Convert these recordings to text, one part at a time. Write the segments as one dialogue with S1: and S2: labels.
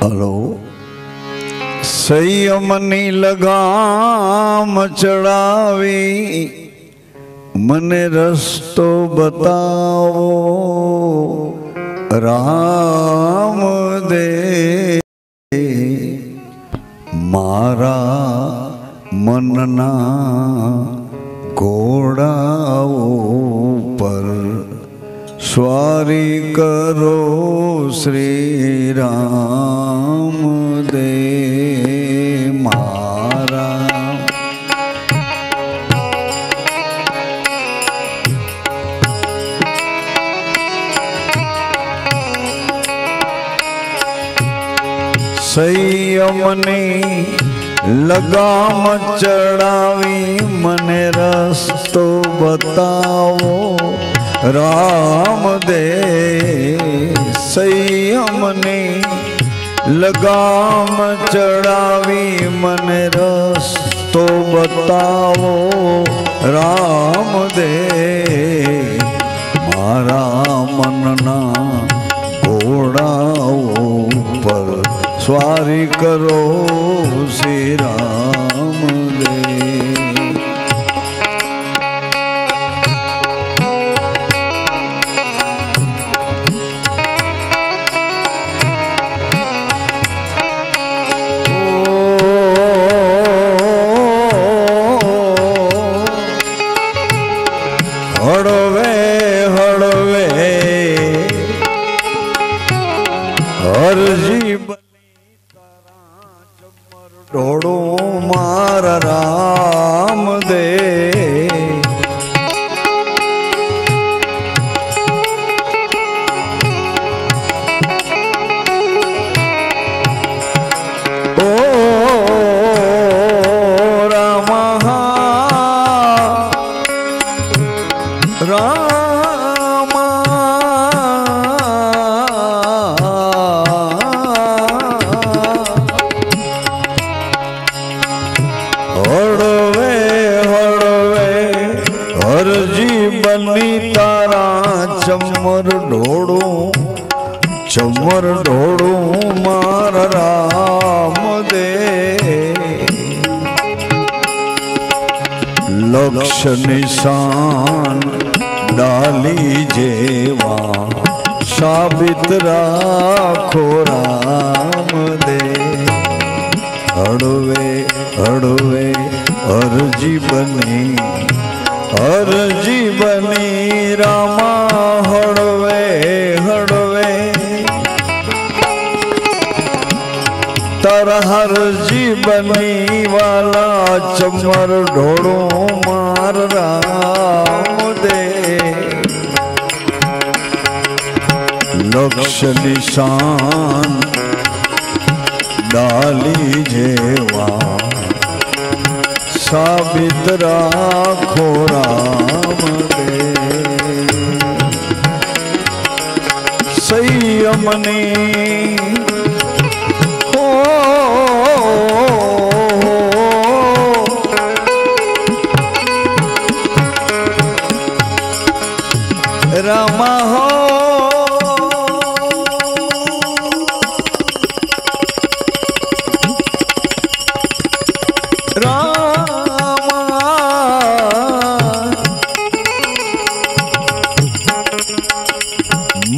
S1: Hello. સંયમની લગામ ચડાવી મને રસ્તો બતાવો રામ દે, મારા મનના ઘોડાઓ પર સ્વારી કરો શ્રી રામ દે મારા. સંયમની લગામ ચડાવી મને રસ્તો બતાવો રામ દે. સંયમની લગામ ચડાવી મને રસ્તો બતાવો રામ દે, મારા મનના ઘોડાઓ પર સ્વારી કરો શ્રી રામ દે. હળવે હળવે હરજી ઢોળો મારા રામ દે. ઓ રામ રામ હળવે હળવે હરજી બની તારા ચમર ઢોળું મારા રામ દે. લક્ષ નિશાન ડાલી જેવા સાબિત રાખો રામ દે. હળવે હળવે હરજી બની રામા હળવે હળવે તારા હરજી બની વાલા ચમર ઢોળું માર રામ દે. લક્ષ નિશાન ડાલી જેવા સાબિત રાખો રામ દે. સંયમની રામા હો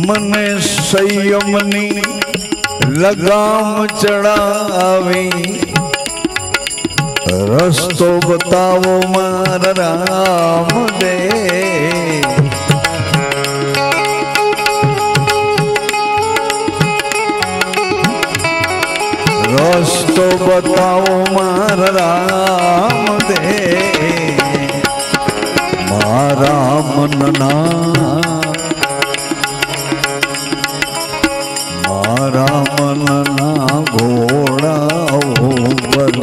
S1: મને સંયમની લગામ ચડાવી રસ્તો બતાવો મારા રામ દે. રસ્તો બતાવો મારા રામ દે, મારા મનના ઘોડાઓ પર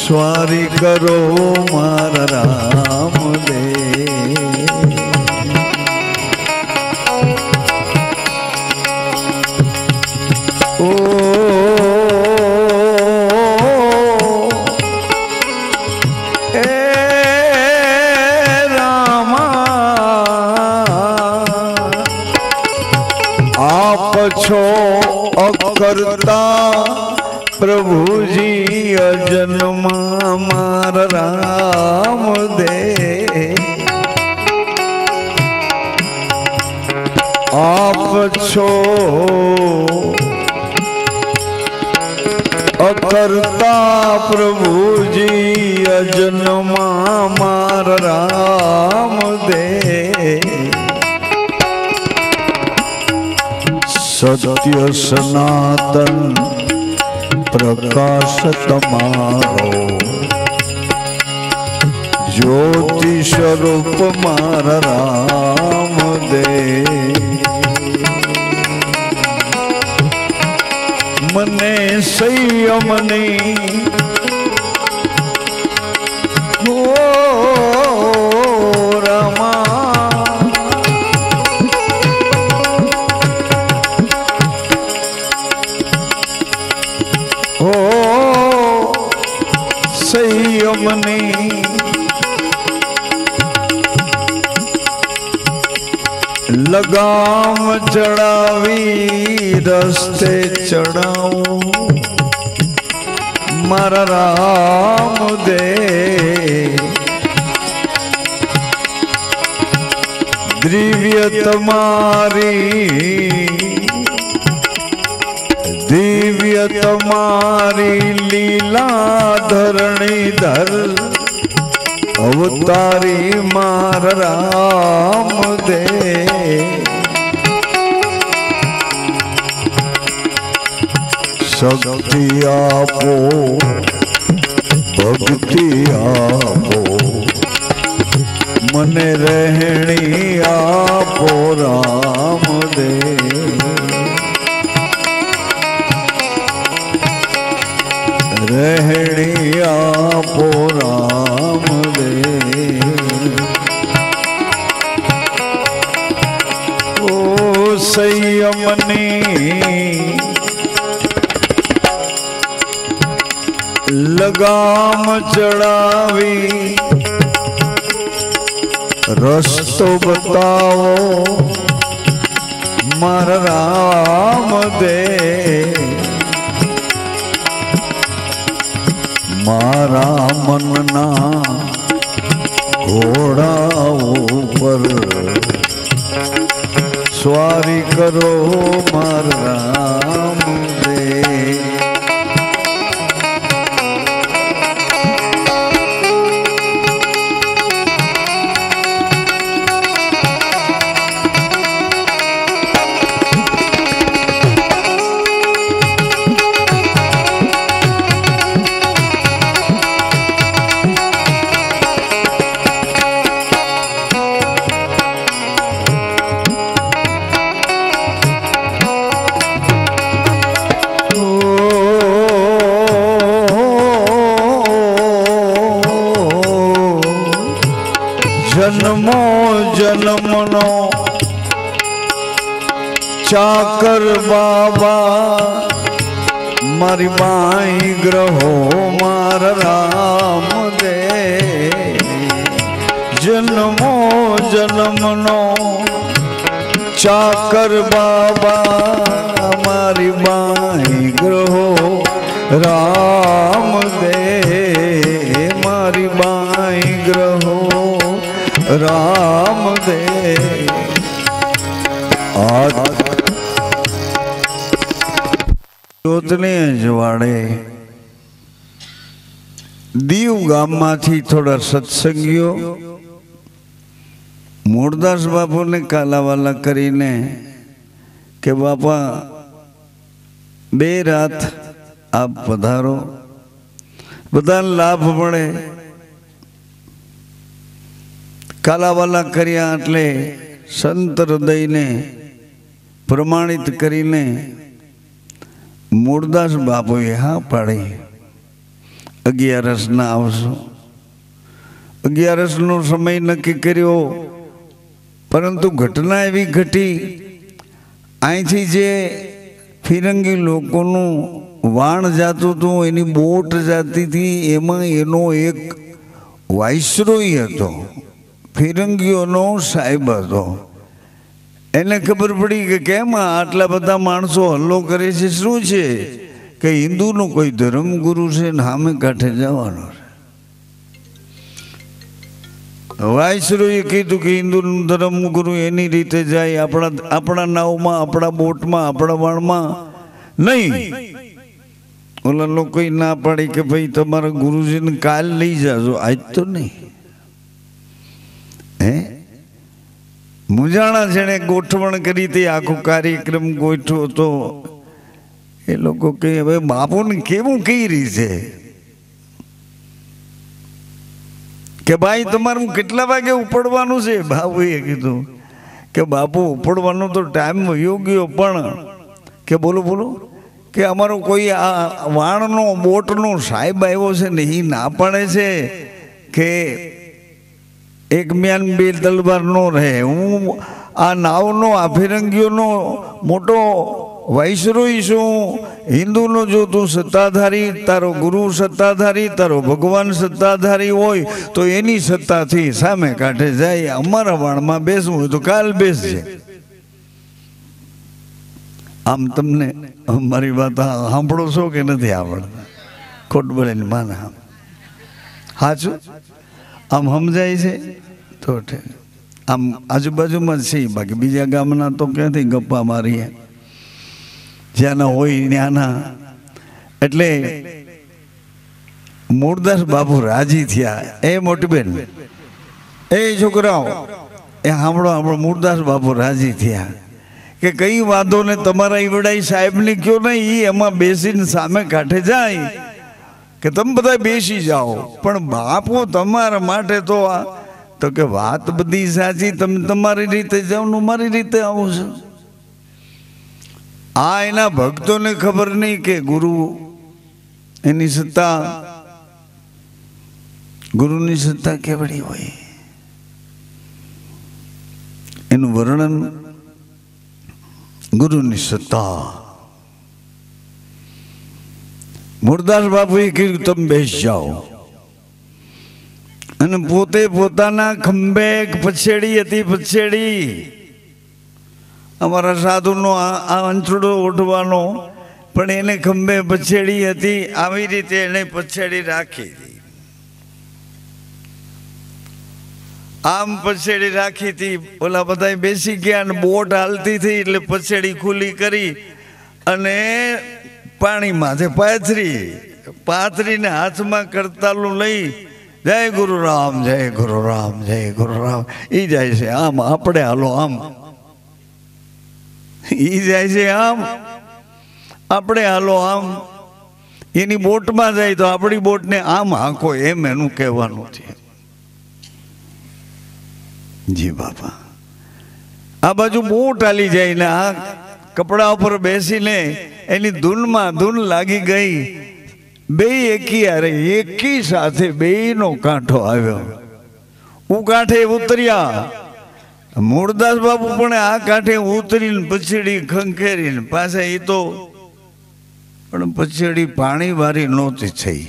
S1: સ્વારી કરો મારા રામ દે. ઓ રામા છો અકર્તા પ્રભુજી અજન્મા મારા રામ દે આપ છો અકર્તા પ્રભુજી અજન્મા મારા રામ દે સત્ય સનાતન પ્રકાશ તમારો જ્યોતિ સ્વરૂપ મારા રામ દે મને સંયમની હો રામા હો સંયમની लगाम चढ़ावी रस्ते चढ़ाऊं मारा राम दे दिव्य तुम्हारी लीला धरणी धर अवतारी मारा राम दे शक्ति आपो भक्ति आपो मने रहणी आपो राम दे रहणी आपो राम दे ओ संयमनी लगाम चढ़ावी रस्तो बताओ मारा राम दे मारा मनना घोड़ा ऊपर स्वारी करो मारा राम दे जन्मो जन्मनो चाकर बाबा मारी माई ग्रहो मार राम दे जन्मो जन्मनो चाकर बाबा मारी माई ग्रहो राम दे मारी माई ग्रहो राम दे जोतने जवाड़े दीव गाम माथी थोड़ा सत्संगियों मूरदास बापू ने कालावाला करीने के बापा बे रात आप पधारो बधा लाभ मळे कालावाला कर्या एटले संत हृदय ने प्रमाणित करीने मूरदास बापुए हाँ पाड़ी 11 ना आवशो 11 नो समय नक्की कर्यो परंतु घटना एवी घटी आईथी जे फिरंगी लोकोनु वाण जातुं तो एनी बोट जाती थी एमां एनो एक वाइसरोय हतो फिरंगीओनो साहेब हतो એને ખબર પડી કે કેમ આટલા બધા માણસો હલ્લો કરે છે, શું છે કે હિન્દુનો કોઈ ધર્મગુરુ છે ને સામે કાંઠે જવાનો છે। વાઇસરોએ કીધું કે હિન્દુનું ધર્મગુરુ એની રીતે જાય, આપણા નાવમાં, આપણા બોટમાં, આપણા વાણમાં નહીં। ઓલા લોકો ના પાડી કે ભાઈ તમારા ગુરુજીને કાલ લઈ જાજો, આજ તો નહીં। હે મુજાણા જેણે ગોઠવણ કરી હતી, આખો કાર્યક્રમ ગોઠવો તો એ લોકો કે હવે બાપુને કેવું કઈ રીતે કે ભાઈ તમારું કેટલા વાગે ઉપડવાનું છે? બાપુએ કીધું કે બાપુ ઉપડવાનો તો ટાઈમ વયો ગયો, પણ કે બોલો બોલો કે અમારો કોઈ આ વાણનો બોટનો સાહેબ આવ્યો છે ને એ ના પાડે છે કે એક મ્યાન બે તલવાર નો રહે, હું આ નાવનો આ ફિરંગીઓનો મોટો વાઇસરોય છું, હિન્દુનો જો તું સત્તાધારી, તારો ગુરુ સત્તાધારી, તારો ભગવાન સત્તાધારી હોય તો એની સત્તાથી સામે કાંઠે જાય, અમારા વાણમાં બેસવું હોય તો કાલ બેસજે। આમ તમને મારી વાત સાંભળો છો કે નથી સાંભળતા? ખોટ બોલે માના સાચું આમ સમજાય છે તો આમ આજુબાજુમાં છે, બાકી બીજા ગામના તો ક્યાંથી ગપ્પા મારીએ, જ્યાંના હોય ત્યાંના। એટલે મૂળદાસ બાપુ રાજી થયા। એ મોટી બેન, એ છોકરાઓ, એ સાંભળો સાંભળો, મૂળદાસ બાપુ રાજી થયા કે કઈ વાંધો ને તમારા ઈવડાઈ સાહેબને કયો ને એ એમાં બેસીને સામે કાંઠે જાય કે તમે બધા બેસી જાઓ, પણ બાપુ તમારા માટે તો તો કે વાત બધી સાચી, તમે તમારી રીતે જાઓ ને મારી રીતે આવું છું। આ એના ભક્તોને ખબર નહીં કે ગુરુ એની સત્તા, ગુરુની સત્તા કેવડી હોય, એનું વર્ણન ગુરુની સત્તા। મૂળદાસ બાપુએ કીધું તમે બેસી જાઓ, અને પોતે પોતાના ખંભે પછેડી હતી, પછેડી અમારા સાધુનો આ અંચડો ઓઢવાનો, પણ એને ખંભે પછેડી હતી, આવી રીતે એને પછેડી રાખી, આમ પછેડી રાખી હતી। ઓલા બધા બેસી ગયા અને બોટ હાલતી થઈ એટલે પછેડી ખુલ્લી કરી અને પાણીમાં પાથરીને હાથમાં કરતાલું લઈ જય ગુરુ રામ, જય ગુરુ રામ, જય ગુરુ રામ એ જાય છે આમ, આપણે હાલો આમ, એ જાય છે આમ, આપણે હાલો આમ। એની બોટમાં જાય તો આપણી બોટને આમ હાંકો, એમ એનું કહેવાનું છે। જી બાપા, આ બાજુ બોટ હાલી જાય ને આ કપડા ઉપર બેસીને એની ધૂન લાગી ગઈ, બે એકી સાથે બેયનો કાંઠો આવ્યો, હું કાંઠે ઉતર્યા, મૂળદાસ બાપુ પણ આ કાંઠે ઉતરીને પછેડી ખંખેરીને પાછા, એ તો પણ પછેડી પાણી વાળી નહોતી થઈ,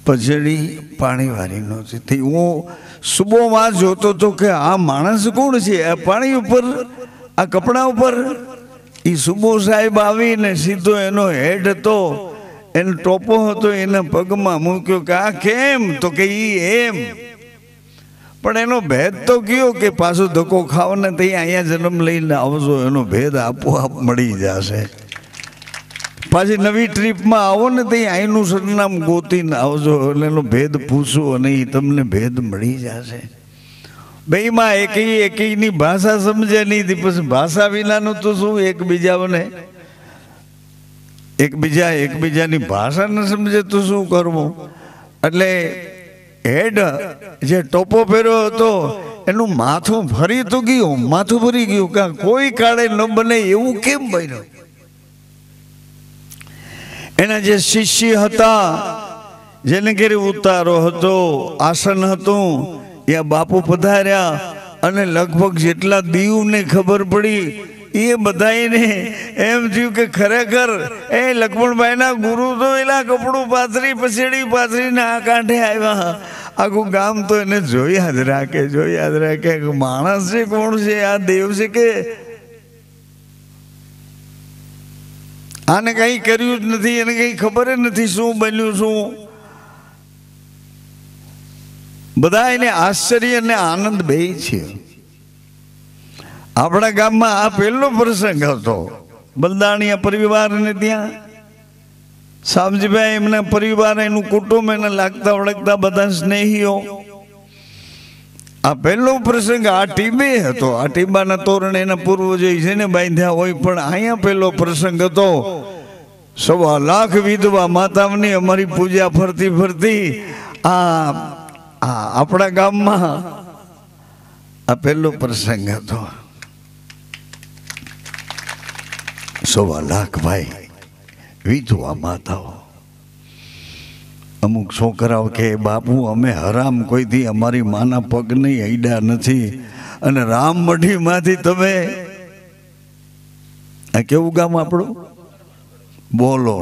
S1: પછેડી પાણી વાળી નહોતી થઈ। હું સુબોમાં જોતો હતો કે આ માણસ કોણ છે આ પાણી ઉપર, આ કપડા ઉપર? એ સુબો સાહેબ આવીને સીધો એનો હેડ હતો, એનો ટોપો હતો, એના પગમાં મૂક્યો કે આ કેમ? તો કે ઈ એમ, પણ એનો ભેદ તો કયો કે પાછો ધક્કો ખાવ ને તઈ અહીંયા જન્મ લઈને આવજો, એનો ભેદ આપોઆપ મળી જશે। પાછી નવી ટ્રીપમાં આવો ને તઈ અહીંનું સરનામ ગોતીને આવજો, એટલે એનો ભેદ પૂછો અને એ તમને ભેદ મળી જશે। બેયમાં એકની ભાષા સમજે નહીં, પછી ભાષા વિનાનું તો શું, એકબીજાની ભાષા ન સમજે તો શું કરવું? એટલે હેડ જે ટોપો પહેર્યો હતો એનું માથું ફરી તો ગયું, માથું ફરી ગયું, કે કોઈ કાળે ન બને એવું કેમ બન્યું? એના જે શિષ્ય હતા, જેને ઘેરે ઉતારો હતો, આસન હતું, ત્યાં બાપુ પધાર્યા અને લગભગ જેટલા દીવને ખબર પડી એ બધાને એમ થયું કે ખરેખર એ લક્ષ્મણભાઈના ગુરુ તો એલા કપડું પાથરી પછેડી પાથરીને આ કાંઠે આવ્યા, આખું ગામ તો એને જોયા જ રાખે કે માણસ છે કોણ છે, આ દેવ છે કે આને કંઈ કર્યું જ નથી, એને કંઈ ખબર જ નથી શું બન્યું શું. બધા એને આશ્ચર્ય અને આનંદ બે છે. આપણા ગામમાં આ પહેલો પ્રસંગ હતો. બલદાણિયા પરિવારને ત્યાં સામજીભાઈ, એમના પરિવાર, એનું કુટુંબ, એને લાગતા વળગતા બધા સ્નેહીઓ, આ પહેલો પ્રસંગ આ ટીબે હતો. આ ટીબાના તોરણ એના પૂર્વજો છે ને બાંધ્યા હોય, પણ અહીંયા પહેલો પ્રસંગ હતો. 1.25 લાખ વિધવા માતાઓની અમારી પૂજા ફરતી ફરતી આપણા ગામમાં આ પહેલો પ્રસંગ હતો. 1.25 લાખ ભાઈ વિધવા માતાઓ. અમુક છોકરાઓ કે બાપુ અમે હરામ કોઈથી અમારી માના પગ નહીં અડ્યા નથી, અને રામમઢીમાંથી તમે, આ કેવું ગામ આપણું બોલો,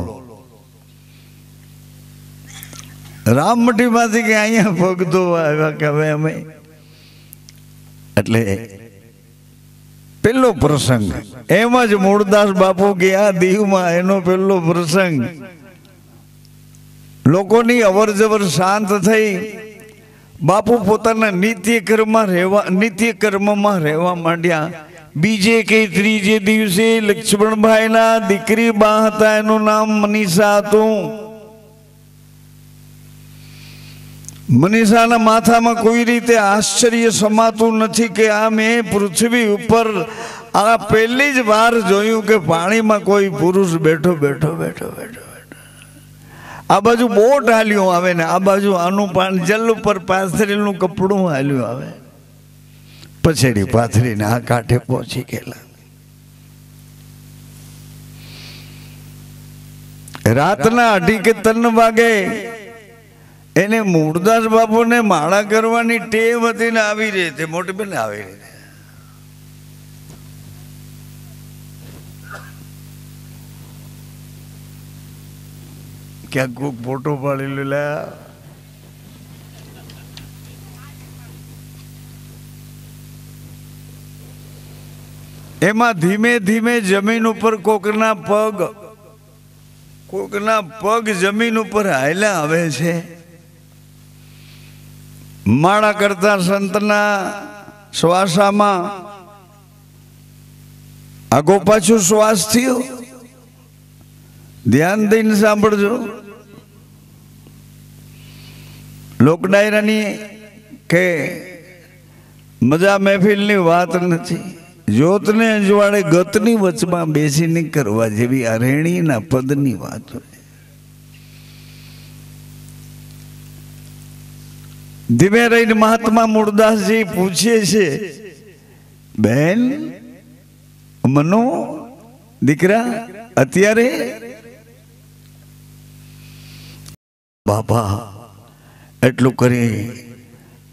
S1: રામમઢીમાંથી કે અહીંયા પગ ધોવા આવ્યા કે હવે અમે. એટલે પેલો પ્રસંગ એમ જ મૂળદાસ બાપુ ગયા દીવમાં, એનો પેલો પ્રસંગ. લોકોની અવર જવર શાંત થઈ. બાપુ પોતાના નિત્યકર્મમાં રહેવા માંડ્યા. બીજે કે ત્રીજે દિવસે લક્ષ્મણભાઈના દીકરી બા હતા, એનું નામ મનીષા હતું. મનીષાના માથામાં કોઈ રીતે આશ્ચર્ય સમાતું નથી કે આ મેં પૃથ્વી ઉપર આ પહેલી જ વાર જોયું કે પાણીમાં કોઈ પુરુષ બેઠો. આ બાજુ બોટ હાલ્યું આવે ને આ બાજુ આનું પાણી જલ ઉપર પાથરેલું કપડું હાલ્યું આવે. પછેડી પાથરીને આ કાંઠે પહોંચી ગયેલા. રાતના 2:30 કે 3 વાગે એને મૂળદાસ બાપુને માળા કરવાની ટેવ હતી ને આવી રીતે મોટી બેન આવી રીતે ક્યાંક કોક ફોટો પાડી લેલા. એમાં ધીમે ધીમે જમીન ઉપર કોકના પગ જમીન ઉપર હાલ્યા આવે છે. માળા કરતા સંતના શ્વાસામાં આગો પાછું શ્વાસ થયો. ધ્યાન દઈને સાંભળજો. લોકડાયરાની કે મજા મહેફિલની વાત નથી. જ્યોતને અજવાળે ગતની વચમાં બેસીને કરવા જેવી આ રેણીના પદની વાત. ધીમે રહીને મહાત્મા મૂળદાસજી પૂછે છે, બેન મનો દીકરા અત્યારે? બાપા એટલું કરી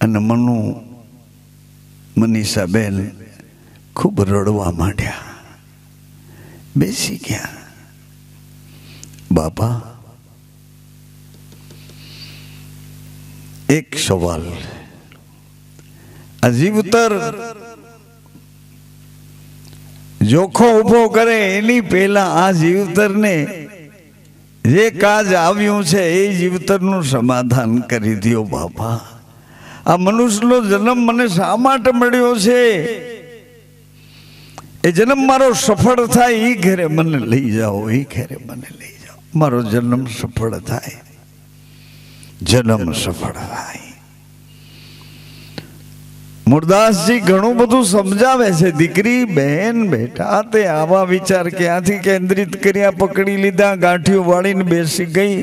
S1: અને મનીષા બેન ખૂબ રડવા માંડ્યા. બેસી ગયા. બાપા એક સવાલ, આ જીવતર જોખો ઉભો કરે એની પહેલા આ જીવતરને જે કાજ આવ્યું છે એ જીવતરનું સમાધાન કરી દો બાપા. આ મનુષ્યનો જન્મ મને શા માટે મળ્યો છે? એ જન્મ મારો સફળ થાય એ ઘરે મને લઈ જાઓ, એ ઘરે મને લઈ જાઓ. મારો જન્મ સફળ થાય, જન્મ સફળ થાય. મૂળદાસજી ઘણું બધું સમજાવે છે. દીકરી બહેન બેટા તે આવા વિચાર ક્યાંથી કેન્દ્રિત કર્યા? પકડી લીધા, ગાંઠીઓ વાળીને બેસી ગઈ.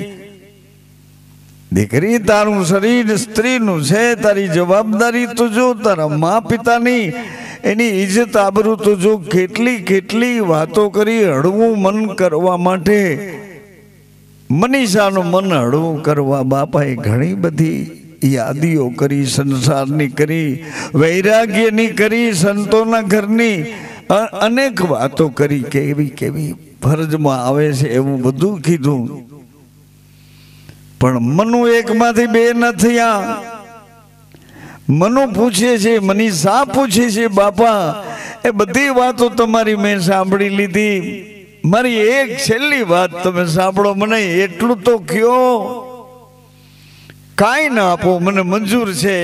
S1: દીકરી તારું શરીર સ્ત્રીનું છે, તારી જવાબદારી તો જો, તારા મા પિતાની એની ઇજ્જત આબરૂ તો જો. કેટલી વાતો કરી હળવું મન કરવા માટે. મનીષાનું મન હળવું કરવા બાપાએ ઘણી બધી યાદીઓ કરી, સંસારની કરી, વૈરાગ્યની કરી, સંતોના ઘરની અનેક વાતો કરી. કેવી ફરજમાં આવે છે એવું બધું કીધું. પણ મનુ એકમાંથી બે ન થયા. મનુ પૂછે છે, મનીષા પૂછે છે, બાપા એ બધી વાતો તમારી મેં સાંભળી લીધી, મારી એક છેલ્લી વાત તમે સાંભળો, મને એટલું તો કયો, કાંઈ ના આપો મને મંજૂર છે,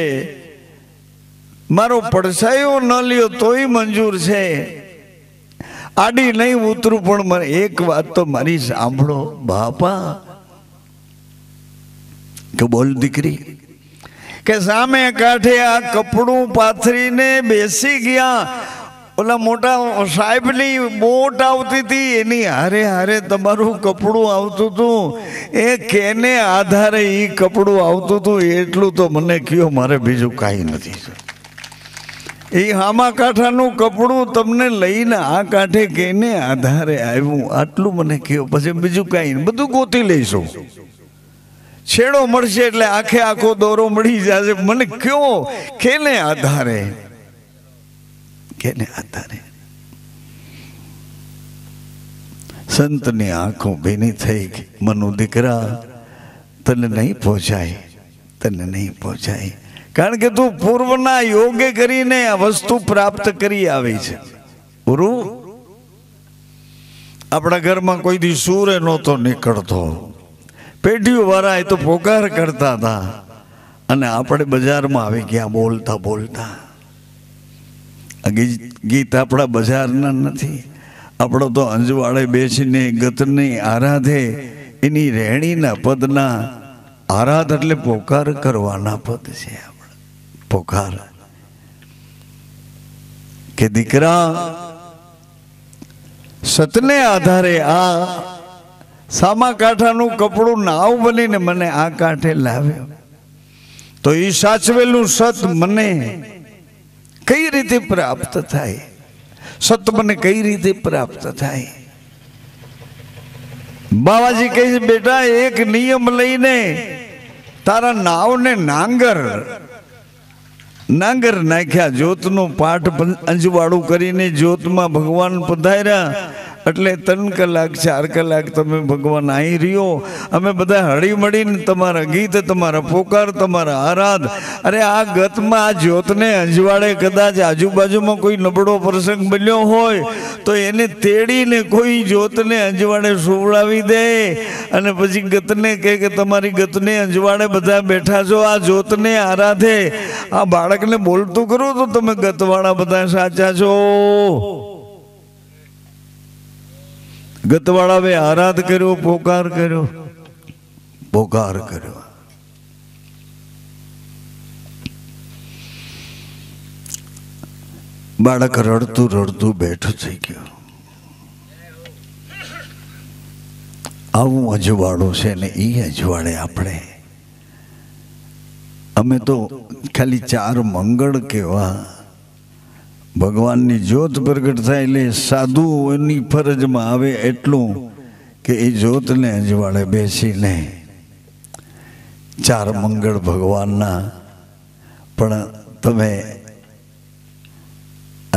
S1: મારો પડછાયો ન લ્યો તોય મંજૂર છે, આડી નહીં ઉતરું પણ મને એક વાત તો મારી સાંભળો બાપા. કે બોલ દીકરી. કે સામે કાંઠે આ કપડું પાથરીને બેસી ગયા, ઓલા મોટા સાહેબની બોટ આવતી હતી એની હારે હારે તમારું કપડું આવતું હતું, એ કેને આધારે એ કપડું આવતું હતું એટલું તો મને કયો, મારે બીજું કાંઈ નથી. એ હામા કાંઠાનું કપડું તમને લઈને આ કાંઠે કેને આધારે આવ્યું આટલું મને કયો, પછી બીજું કાંઈ બધું ગોતી લઈશું. છેડો મળશે એટલે આખે આખો દોરો મળી જશે, મને કયો કેને આધારે, કેને આધારે. સંતની આંખો ભીની થઈ ગઈ. મનુ દીકરા તને નહીં પહોંચાય, તને નહીં પહોંચાય, કારણ કે તું પૂર્વના યોગે કરીને આ વસ્તુ પ્રાપ્ત કરી આવી છે. ગુરુ આપણા ઘરમાં કોઈ દી સૂર નહોતો નીકળતો, પેઢીઓ વાળા એ તો પોકાર કરતા હતા, અને આપણે બજારમાં આવી ગયા બોલતા બોલતા. ગીત આપણા બજારના નથી, આપણો તો અંજવાળે બેસીને ગતને આરાધે, એની રહેણીના પદના આરાધ એટલે પોકાર કરવાના પદ છે. પોકાર કે દીકરા સતને આધારે આ સામા કાંઠાનું કપડું નાવ બનીને મને આ કાંઠે લાવ્યો, તો એ સાચવેલું સત મને કઈ રીતે પ્રાપ્ત થાય, સત મને કઈ રીતે પ્રાપ્ત થાય. બાવાજી કહે છે, બેટા એક નિયમ લઈને તારા નાવને નાંગર નાખ્યા, જ્યોતનો પાઠ અંજવાળું કરીને જ્યોતમાં ભગવાન પધાર્યા, એટલે 3 કલાક 4 કલાક તમે ભગવાન અહીં રહ્યો, અમે બધા હળી મળીને તમારા ગીત, તમારા પોકાર, તમારા આરાધ. અરે આ ગતમાં આ જ્યોતને અંજવાળે કદાચ આજુબાજુમાં કોઈ નબળો પ્રસંગ બન્યો હોય તો એને તેડીને કોઈ જ્યોતને અંજવાળે સુવડાવી દે, અને પછી ગતને કહે કે તમારી ગતને અંજવાળે બધા બેઠા છો, આ જ્યોતને આરાધે. આ બાળકને બોલતું કરો તો તમે ગતવાળા બધા સાચા છો. ગતવાળા વે આરાધ કર્યો, પોકાર કર્યો, પોકાર કર્યો. બાળક રડતું રડતું બેઠું થઈ ગયું. આવું અજવાળું છે ને એ અજવાળે આપણે, અમે તો ખાલી 4 મંગળ કેવા, ભગવાનની જ્યોત પ્રગટ થાય એટલે સાધુ એની ફરજમાં આવે એટલું કે એ જ્યોતને અજવાળે બેસીને 4 મંગળ ભગવાનના. પણ તમે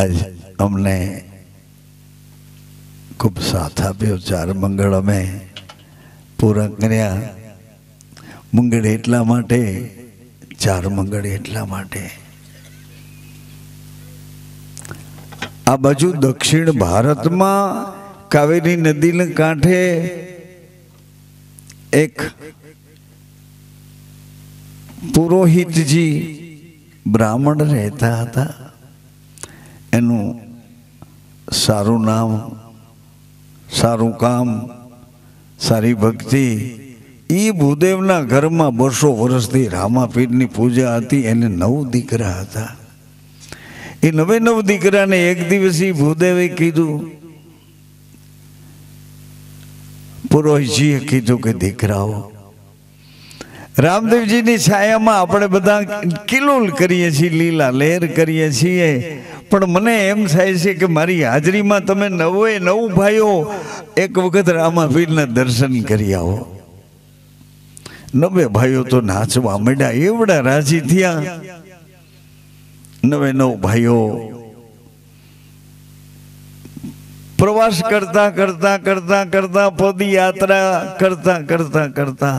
S1: આજ અમને ખૂબ સાથ આપ્યો, 4 મંગળ અમે પૂરા કર્યા. મંગળ એટલા માટે, 4 મંગળ એટલા માટે. આ બાજુ દક્ષિણ ભારતમાં કાવેરી નદીને કાંઠે એક પુરોહિતજી બ્રાહ્મણ રહેતા હતા. એનું સારું નામ, સારું કામ, સારી ભક્તિ. એ ભૂદેવના ઘરમાં 200 વર્ષથી રામાપીરની પૂજા હતી. એને 9 દીકરા હતા. એ 9 દીકરાને એક દિવસ ભૂદેવે કીધું, પુરોહિતજીએ કીધું કે દીકરાઓ, રામદેવજીની છાયામાં આપણે બધા કિલોલ કરીએ છીએ, લીલા લહેર કરીએ છીએ, પણ મને એમ થાય છે કે મારી હાજરીમાં તમે 9 ભાઈઓ એક વખત રામાપીરના દર્શન કરી આવો. 9 ભાઈઓ તો નાચવા માંડ્યા, એવડા રાજી થયા. 9 ભાઈઓ પ્રવાસ કરતા કરતા કરતા કરતા પદયાત્રા કરતા કરતા કરતા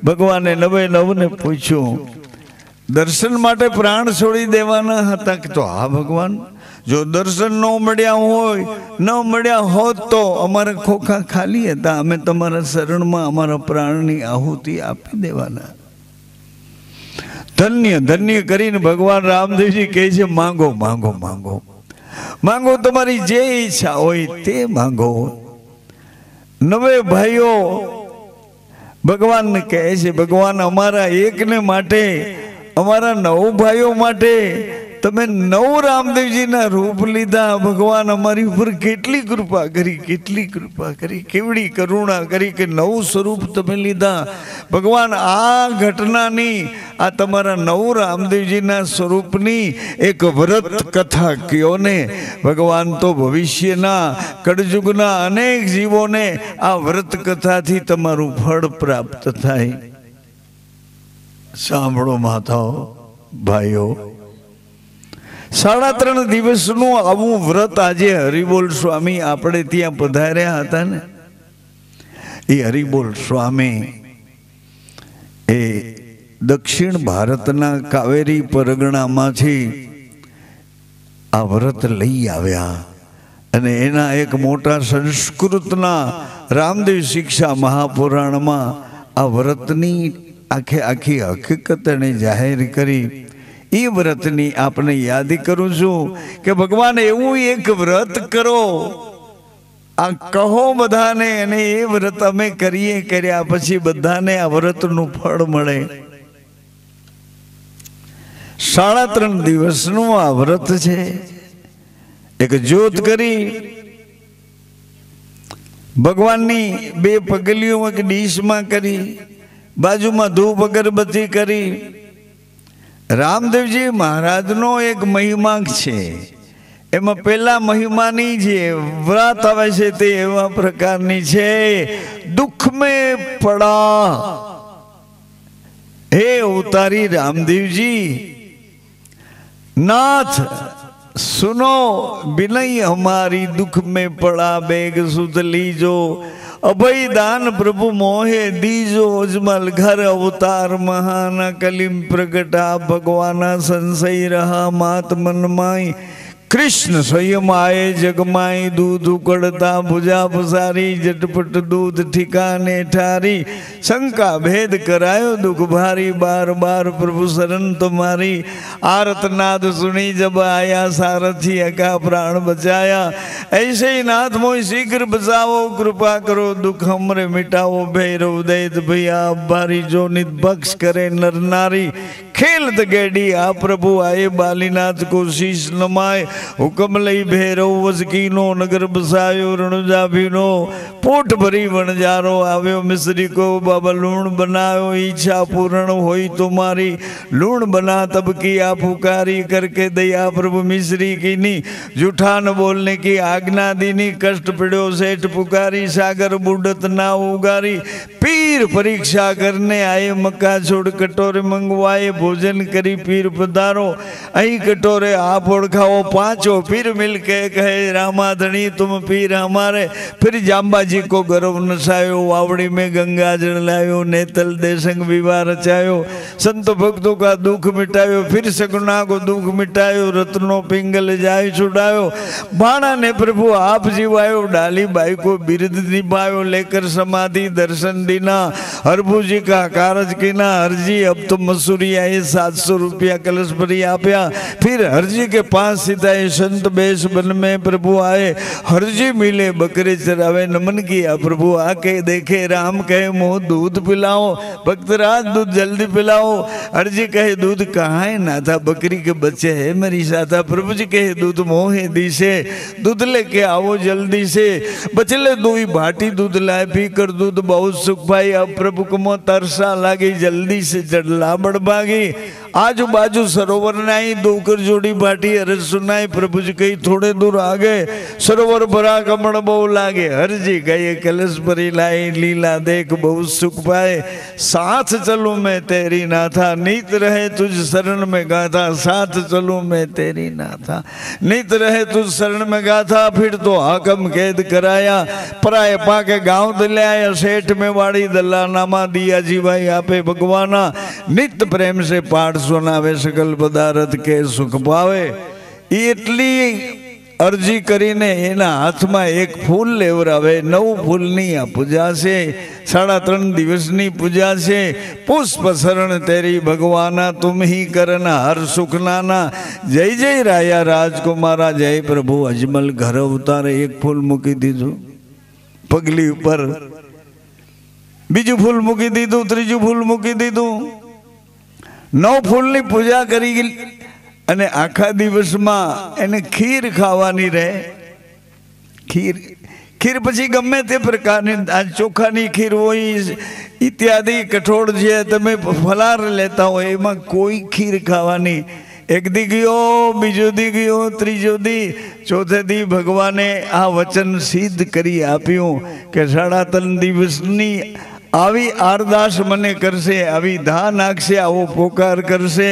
S1: ભગવાને નવે નવને પૂછ્યું, દર્શન માટે પ્રાણ છોડી દેવાના હતા કે? તો હા ભગવાન, જો દર્શન ન મળ્યા હોય, ન મળ્યા હોત તો અમારા ખોખા ખાલી હતા, અમે તમારા શરણમાં અમારા પ્રાણની આહુતિ આપી દેવાના. ધન્ય ધન્ય કરીને ભગવાન રામદેવજી કહે છે, માંગો માંગો માંગો માંગો, તમારી જે ઈચ્છા હોય તે માંગો. નવે ભાઈઓ ભગવાનને કહે છે, ભગવાન અમારા એકને માટે, અમારા 9 ભાઈઓ માટે તમે 9 રામદેવજીના રૂપ લીધા. ભગવાન અમારી ઉપર કેટલી કૃપા કરી, કેટલી કૃપા કરી, કેવડી કરુણા કરી કે 9 સ્વરૂપ તમે લીધા. ભગવાન આ ઘટનાની, આ તમારા 9 રામદેવજીના સ્વરૂપની એક વ્રત કથા કયો ને. ભગવાન તો ભવિષ્યના કળયુગના અનેક જીવોને આ વ્રત કથાથી તમારું ફળ પ્રાપ્ત થાય. સાંભળો માતાઓ, ભાઈઓ, 3.5 દિવસનું આવું વ્રત આજે હરિબોલ સ્વામી આપણે ત્યાં પધાર્યા હતા ને, એ હરિબોલ સ્વામી એ દક્ષિણ ભારતના કાવેરી પરગણામાંથી આ વ્રત લઈ આવ્યા અને એના એક મોટા સંસ્કૃતના રામદેવ શિક્ષા મહાપુરાણમાં આ વ્રતની આખી હકીકત એને જાહેર કરી. એ વ્રતની આપણે યાદ કરું છું કે ભગવાન એવું એક વ્રત કરો, આ કહો બધાને, અને એ વ્રત અમે કરીએ, કર્યા પછી બધાને આ વ્રતનું ફળ મળે. 3.5 દિવસનું આ વ્રત છે. એક જ્યોત કરી, ભગવાનની 2 પગલીઓ એક ડીશમાં કરી, બાજુમાં ધૂપ અગરબત્તી કરી. રામદેવજી મહારાજનો એક મહિમા છે. એમાં પહેલા મહિમાની જે વ્રત આવે છે તે એવા પ્રકારની છે, દુઃખ में पड़ा हे अवतारी रामदेवजी, नाथ सुनो बिनय हमारी, दुख में पड़ा बेग सुध लीजो, अभय दान प्रभु मोहे दीजो, अजमल घर अवतार महान, कलिम प्रगटा भगवाना, संशय रहा मात मन माई, कृष्ण स्वयं आए जगमाई, दूध उकड़ता भुजा पसारी, झटपट दूध ठिकाने ठारी, शंका भेद करायो दुख भारी, बार बार प्रभु शरण तुम्हारी, आरतनाद सुनी जब आया, सारथी का प्राण बचाया, ऐसे ही नाथ मोहि शीघ्र बचाओ, कृपा करो दुख हमरे मिटाओ, भैरव दैत भैया भारी, जो नित बख्श करे नर नारी, खेलत गेडी आ प्रभु आए, बालीनाथ को शीश नमाए, हुक्म लई भैरव वसकीनो, नगर बसायो रणुजा भीनो, पोट भरी वणजारो आव्यो, मिस्री को बाबा लूण बनायो, इच्छा पूर्ण होई तुम्हारी, लूण बना तब किया पुकारी, करके दया प्रभु मिस्री कीनी, झूठा न बोलने की आज्ञा दीनी, कष्ट पड़ो सेठ पुकारी, सागर बुडत ना उगारी, पीर परीक्षा करने आए, मक्का छोड़ कटोरे मंगवाए, भोजन करी पीर पधारो, अही कटोरे आप ओढ़खाओ, 5 पीर मिलके कहे रामाधनी तुम पीर हमारे, फिर जाम्बा जी को गर्व नसायो, वावड़ी में गंगा जल लायो, नेतल देशंग विवाह रचायो, संत भक्तों का दुख मिटायो, फिर सगुना को दुख मिटायो, रत्नों पिंगल जाय छुड़ायो, बाणा ने प्रभु आप जीवायो, डाली बाई को बिरद निभायो, लेकर समाधि दर्शन दीना, हरभू जी का कारज कीना, हरजी अब तो मसूरी आए, 700 रुपया कलश भरी आप्या, फिर हरजी के 5 सिताए, संत बेश बन में प्रभु आए, हरजी मिले बकरे चरावे, नमन किया प्रभु आके देखे, राम कहे मोह दूध पिलाओ, भक्तराज दूध जल्दी पिलाओ, हरजी कहे दूध कहाँ है नाथा, बकरी के बच्चे है मेरी साथा, प्रभु जी कहे दूध मोहे दिसे, दूध लेके आओ जल्दी से, बचले 2 भाटी दूध लाए, पी कर दूध बहुत सुख पाई, अब प्रभु को तरसा लागी, जल्दी से चढ़ला बड़भागी, आजू बाजू सरोवर नाई दोकर जोड़ी बाटी अरज सुनाई। प्रभु जी कही थोड़े दूर आगे सरोवर भरा कमल बहु लागे। हर जी गए कलश भरी लाई लीला देख बहुत सुख पाए। साथ चलूं मैं तेरी नाथा नीत रहे तुझ शरण में गाथा। साथ चलूं मैं तेरी नाथा नीत रहे तुझ शरण में गाथा। फिर तो हाकम कैद कराया पराए पाके गांव दिलाया। सेठ में वाड़ी दलानामा दिया जी भाई आपे भगवाना। नित्य प्रेम से पाठ सुनावे सकल पदार्थ के सुख पावे। એટલી અરજી કરીને એના હાથમાં એક ફૂલ લેવરાવે। 9 ફૂલની આ પૂજા છે, 3.5 દિવસની પૂજા છે। પુષ્પ શરણ તેરી ભગવાના તુમ હી કરના હર સુખ નાના। જય જય રાયા રાજકુમારા જય પ્રભુ અજમલ ઘર અવતારે। એક ફૂલ મૂકી દીધું પગલી ઉપર, બીજું ફૂલ મૂકી દીધું, ત્રીજું ફૂલ મૂકી દીધું। 9 ફૂલની પૂજા કરી અને આખા દિવસમાં એને ખીર ખાવાની રહે। ખીર પછી ગમે તે પ્રકારની આ ચોખાની ખીર હોય ઇત્યાદि કઠોળ જે તમે ફલાર લેતા હોય એમાં કોઈ ખીર ખાવાની। એક દી ગયો, બીજો દી ગયો, ત્રીજો દી, ચોથે દી ભગવાને આ વચન સિદ્ધ કરી આપ્યું કે 3.5 દિવસની આવી આરદાસ મને કરશે, આવી ધા નાખશે, આવો પોકાર કરશે।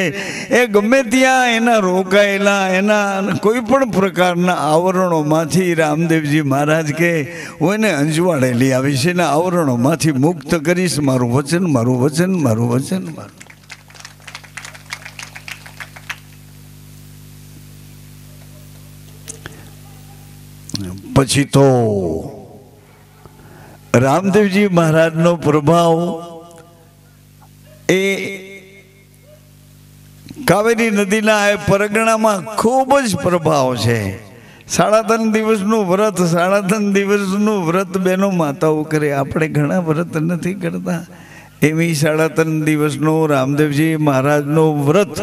S1: એ ગમે ત્યાં એના રોકાયેલા એના કોઈ પણ પ્રકારના આવરણોમાંથી રામદેવજી મહારાજ કે હું એને અંજવાડેલી આવી છે ને આવરણોમાંથી મુક્ત કરીશ। મારું વચન, મારું વચન, મારું વચન, મારું। પછી તો રામદેવજી મહારાજનો પ્રભાવ એ કાવેરી નદીના એ પરગણામાં ખૂબ જ પ્રભાવ છે। 3.5 દિવસનું વ્રત, 3.5 દિવસનું વ્રત બહેનો માતાઓ કરે। આપણે ઘણા વ્રત નથી કરતા, એવી 3.5 દિવસનું રામદેવજી મહારાજનું વ્રત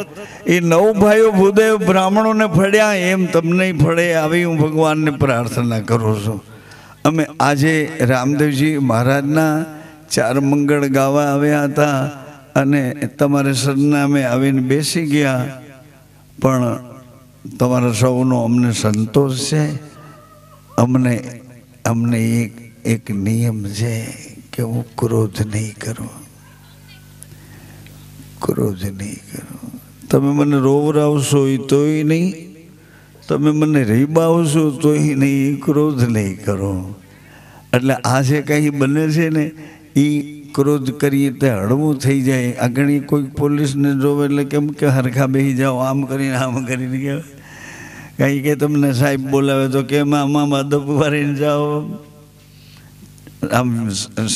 S1: એ 9 ભાઈઓ ભૂદેવ બ્રાહ્મણોને ફળ્યા એમ તમને ફળે આવી હું ભગવાનને પ્રાર્થના કરું છું। અમે આજે રામદેવજી મહારાજના 4 મંગળ ગાવા આવ્યા હતા અને તમારે સરનામે આવીને બેસી ગયા, પણ તમારા સૌનો અમને સંતોષ છે। અમને એક નિયમ છે કે હું ક્રોધ નહીં કરું, ક્રોધ નહીં કરું। તમે મને રોવરાવશો તોય નહીં, તમે મને રીબાવશો તોય નહીં, ક્રોધ નહીં કરો। એટલે આ જે કંઈ બને છે ને એ ક્રોધ કરીએ તે હળવું થઈ જાય। આગળ કોઈ પોલીસને જોવે એટલે કેમ કે હરખા બેસી જાઓ, આમ કરીને કહેવાય। કંઈ કે તમને સાહેબ બોલાવે તો કેમ આમાં અદબ વારીને જાઓ, આમ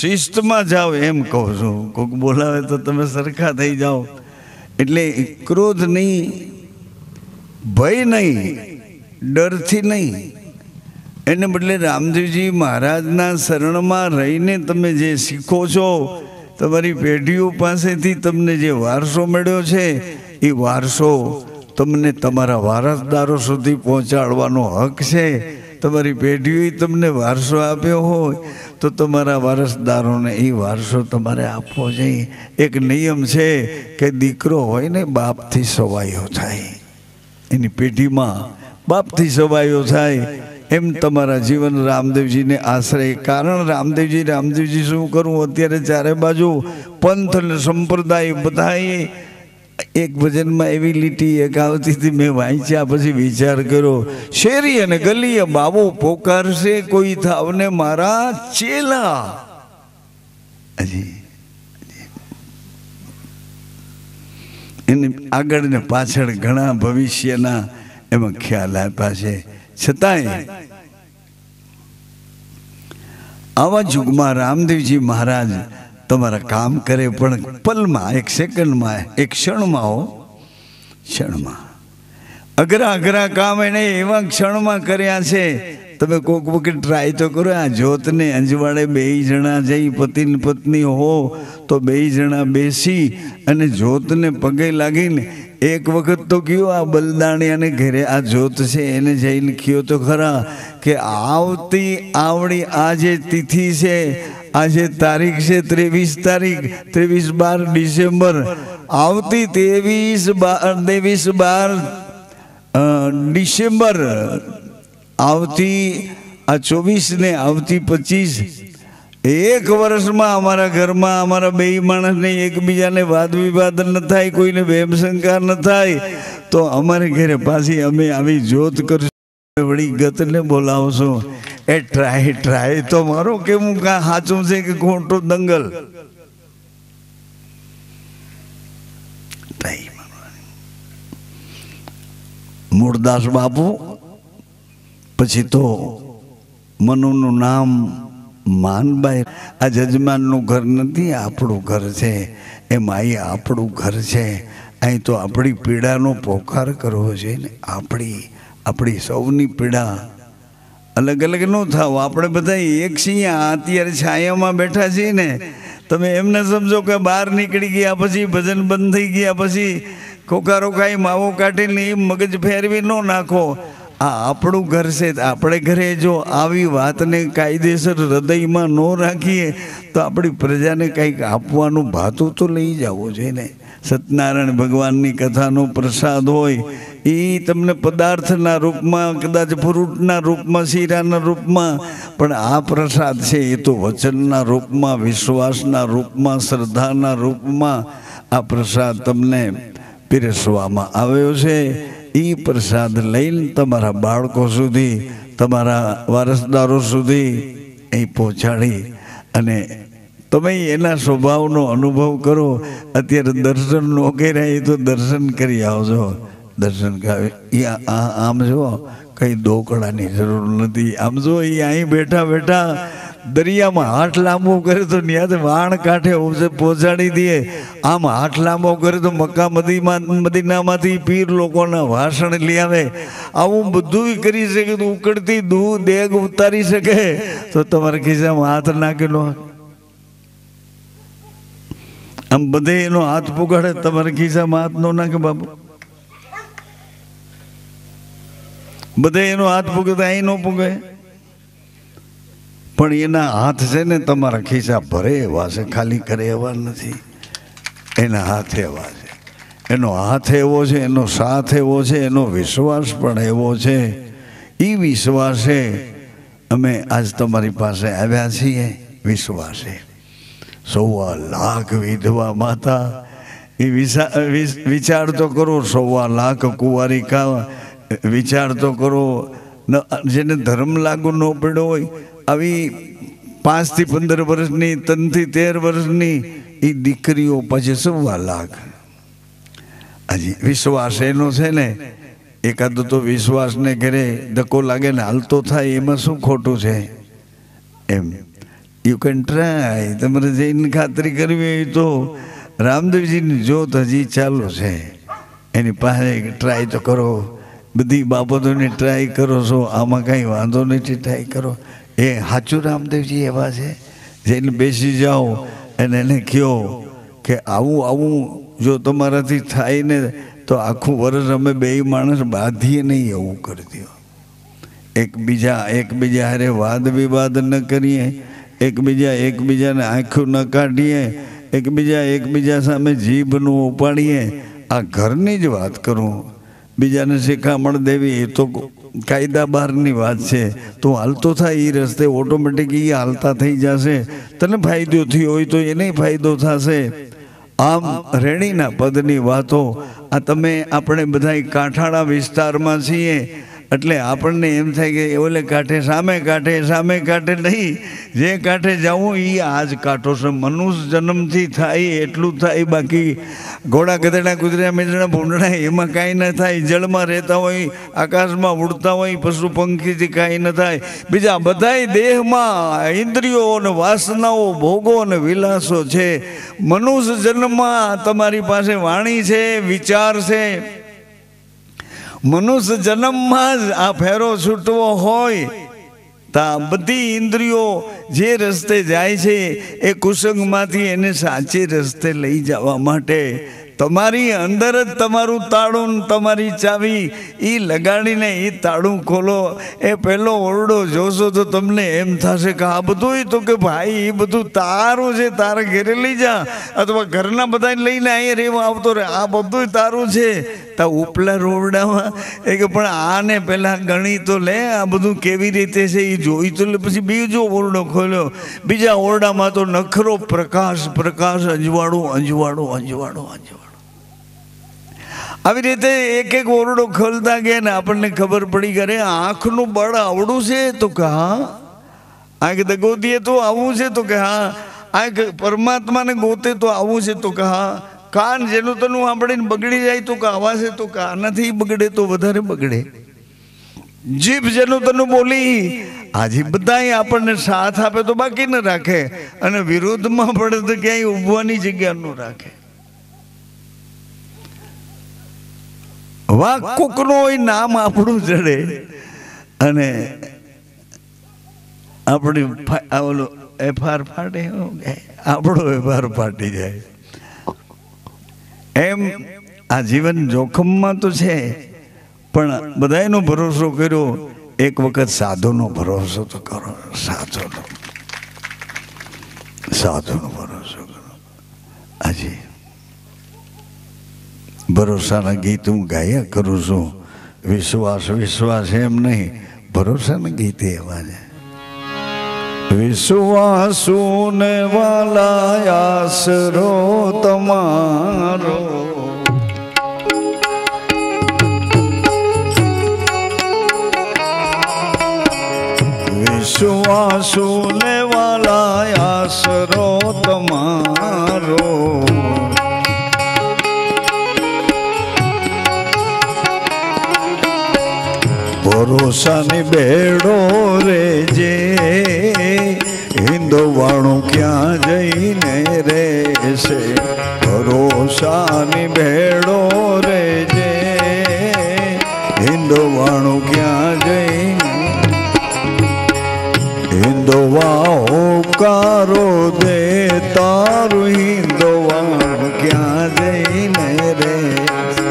S1: શિસ્તમાં જાઓ એમ કહું છું। કોઈક બોલાવે તો તમે સરખા થઈ જાઓ। એટલે ક્રોધ નહીં, ભય નહીં, ડરથી નહીં, એને બદલે રામદેવજી મહારાજના શરણમાં રહીને તમે જે શીખો છો, તમારી પેઢીઓ પાસેથી તમને જે વારસો મળ્યો છે એ વારસો તમને તમારા વારસદારો સુધી પહોંચાડવાનો હક છે। તમારી પેઢીઓએ તમને વારસો આપ્યો હોય તો તમારા વારસદારોને એ વારસો તમારે આપવો જોઈએ। એક નિયમ છે કે દીકરો હોય ને બાપથી સવાયો થાય, એની પેઢીમાં બાપથી સવાયો થાય। એમ તમારા જીવન રામદેવજીને આશ્રય। કારણ રામદેવજી શું કરું, અત્યારે ચારે બાજુ પંથ અને સંપ્રદાય બધાએ એક ભજનમાં એવી લીટી એક આવતી હતી, મેં વાંચ્યા પછી વિચાર કર્યો, શેરી અને ગલીએ બાબો પોકારશે કોઈ થાવને મારા ચેલા। એને આગળ ને પાછળ ઘણા ભવિષ્યના એમાં ખ્યાલ આપ્યા છે। છતાંય આવા યુગમાં રામદેવજી મહારાજ તમારા કામ કરે, પણ પલમાં, એક સેકન્ડમાં, એક ક્ષણમાં અઘરા કામ એને એવા ક્ષણમાં કર્યા છે। તમે કોઈક વખત ટ્રાય તો કરો, આ જ્યોતને અંજવાડે 2 જણા જઈ પતિ ને પત્ની હો તો 2 જણા બેસી અને જ્યોતને પગે લાગીને એક વખત તો કયો આ બલદાણિયાને ઘરે આ જ્યોત છે એને જઈને કયો તો ખરા કે આવતી આવડી આ જે તિથિ છે, आज तारीख से 23 तारीख 23/12 डिसेम्बर आवती 23/12 डिसेम्बर आवती आ 24 ने आवती 25 एक वर्ष में अमरा घर में अमरा बे माणस ने एकबीजा ने वाद विवाद न थाय कोई ने वेम शंका न थाय तो अमरे घरे पाછી अमे आवी जोत कर वड़ी गत ने बोलावशो ए ट्राय ट्राय तो मारो के हूँ का साचू से कि खोटो दंगल मूळदास बापू पछी तो मनु नु नाम मानबाई आ जजमान नु घर नहीं आपणु घर है एम आई आपणु घर है अँ तो अपनी पीड़ा नो पोकार करवो छे ने अपनी सौनी पीड़ा अलग अलग न था आपणे बधा एक छीए अत्यारे छाया में बैठा छीए ने तमे एम न समझो कि बहार निकली गया पछी भजन बंद थई गया पछी खोकारो खाई मावो काढीने मगज फेरवी न नाखो आ आपणु घर से आपणे घरे जो आवी वात ने कायदेसर हृदय में न राखीए तो अपनी प्रजा ने कंईक आपवानुं भातुं तो लई जावुं जोईए ने सत्यनारायण भगवान की कथा नो प्रसाद होय ई तमने पदार्थना रूप में कदाच फ्रूटना रूप में शीराना रूप में पण आ प्रसाद है ये तो वचनना रूप में विश्वासना रूप में श्रद्धाना रूप में आ प्रसाद तमने पीरसवामां आव्यो छे। ई प्रसाद लईने तमारा बाळको सुधी तमारा वारसदारो सुधी ए पहोंचाडी अने तमे एना स्वभावनो अनुभव करो। अत्यारे दर्शन नो कर्या तो दर्शन करी आवजो। दर्शन कर आम जो कई दोकड़ानी जरूर नहीं। आम जो अहीं बैठा बैठा दरिया में हाथ लांबो करे तो न्या वाण काठे पहोंचाड़ी दिए। आम हाथ लांबो करे तो मक्का मदीना मांथी पीर लोकोना भाषण लई आवे। आवुं बधुंय करी सके तो उकळती दूध देग उतारी सके तो तमारा खिस्सामां हाथ नाखेलो आम बधे एनो हाथ पुगाड़े तमारा खिस्सामां हाथ नो नाखे बाबू। बधे एनो हाथ पुगे तो अहीं नो पुगे पण एना हाथ छे ने तमारा खिस्सा भरे एवा छे खाली करे एवा नथी। एना हाथ एवा छे एनो हाथ एवो छे एनो साथ एवो छे एनो विश्वास पण एवो छे। ई विश्वासे अमे आज तमारी पासे आव्या छीए। विश्वासे 1.25 लाख विधवा माता ई विचार तो करो। 1.25 लाख कुंवारी का विचार तो करो। जेने धर्म लागू न पड्यो होय आवी 5 થી 15 वर्षनी 3 થી 13 वर्षनी ई दीकरीओ पाछे 1.25 लाख। हजी विश्वास एनो छे ने एकादो तो विश्वास ने घरे धक्को लागे ने हालतो थाय एमां शुं खोटुं छे एम यू कैन ट्राय। तमारे जईने खातरी करवी होय तो रामदेवजीनी जोत हजी चालू छे एनी पासे ट्राय तो करो। बधी बाबतोने ट्राय करो छो आमां कांई वांधो नथी ट्राय करो। ए हाचू रामदेवजी एवा छे जईने बेसी जाओ अने एने कहो कि आवुं आवुं जो तमाराथी थाय ने तो आखुं वर्ष अमे बेय माणस बांधीए नहीं एवुं करी दो। एकबीजा हारे वाद विवाद न करीए। एकबीजा ने आँखों न काढीए। एकबीजा सामे जीभ न उपाड़ीए। आ घरनी ज वात करूँ बीजा ने शिखामण देवी ए तो कायदा बहारनी बात है। तो हालतो था ई रस्ते ऑटोमेटिक ई हालता थई जाशे। तने फायदो थयो होय तो एने फायदो थशे। आम रेणीना पदनी वातो आ तमे आपणे बधाय कांठाळा विस्तारमां छीए એટલે આપણને એમ થાય કે ઓલે કાંઠે સામે કાંઠે નહીં જે કાંઠે જાવું એ આજ કાંઠો છે। મનુષ્ય જન્મથી થાય એટલું થાય બાકી ઘોડા ગધેડા કૂતરા મીંડણા ભૂંડણા એમાં કાંઈ ન થાય। જળમાં રહેતા હોય આકાશમાં ઉડતા હોય પશુ પંખીથી કાંઈ ન થાય। બીજા બધાય દેહમાં ઇન્દ્રિયો અને વાસનાઓ ભોગો અને વિલાસો છે। મનુષ્ય જન્મમાં તમારી પાસે વાણી છે વિચાર છે। मनुष्य जन्म में आ फेरो छूटवो होय ता बधी इंद्रियों जे रस्ते जाय छे ए कुसंग मांथी एने साचे रस्ते लई जवा माटे તમારી અંદર જ તમારું તાળું તમારી ચાવી એ લગાડીને એ તાળું ખોલો. એ પહેલો ઓરડો જોશો તો તમને એમ થશે કે આ બધું તો કે ભાઈ એ બધું તારું છે, તારે ઘરે લઈ જા, અથવા ઘરના બધાને લઈને અહીંયા રહેવા આવતો રહે, આ બધું તારું છે. તા ઉપલા રોરડામાં એ કે પણ આને પહેલાં ગણી તો લે, આ બધું કેવી રીતે છે એ જોઈ તો લે. પછી બીજો ઓરડો ખોલ્યો. બીજા ઓરડામાં તો નખરો પ્રકાશ પ્રકાશ, અજવાળું અજવાળું અજવાળું અજવાળું. આવી રીતે એક એક ઓરડો ખોલતા ગયા ને આપણને ખબર પડી કરે આંખનું બળ આવડું છે તો કે હા, આંખ દગોતીએ તો આવું છે તો કે હા, આંખ પરમાત્માને ગોતે તો આવું છે તો કે હા, કાન જેનું તેનું સાંભળીને બગડી જાય તો કે આવા છે તો કે આનાથી બગડે તો વધારે બગડે. જીભ જેનું તેનું બોલી આજે બધા આપણને સાથ આપે તો બાકી ન રાખે, અને વિરોધમાં પડે તો ક્યાંય ઊભવાની જગ્યા ન રાખે. વાક કોકનો હોય નામ આપણું ચડે અને આપણી ઓલો એફઆર ફાટે, આપણો એફઆર ફાટી જાય. એમ આ જીવન જોખમમાં તો છે, પણ બધાનો ભરોસો કર્યો. એક વખત સાધુનો ભરોસો તો કરો, સાધુનો ભરોસો કરો. આજે ભરોસાના ગીત હું ગાયા કરું છું. વિશ્વાસ વિશ્વાસ એમ નહીં, ભરોસાના ગીત એવા છે. વિશ્વાસુ ને વાલા આશરો તમારો, વિશ્વાસુ ને વાલા આશરો તમારો, ભરોસાની બેડો રે જે હિંદવાણું ક્યાં જઈને રહેશે. ભરોસાની બેડો રે જે હિંદવાણું ક્યાં જઈને, હિંદવા હોકારો દે તારું હિંદવાણું ક્યાં જઈને રહેશે.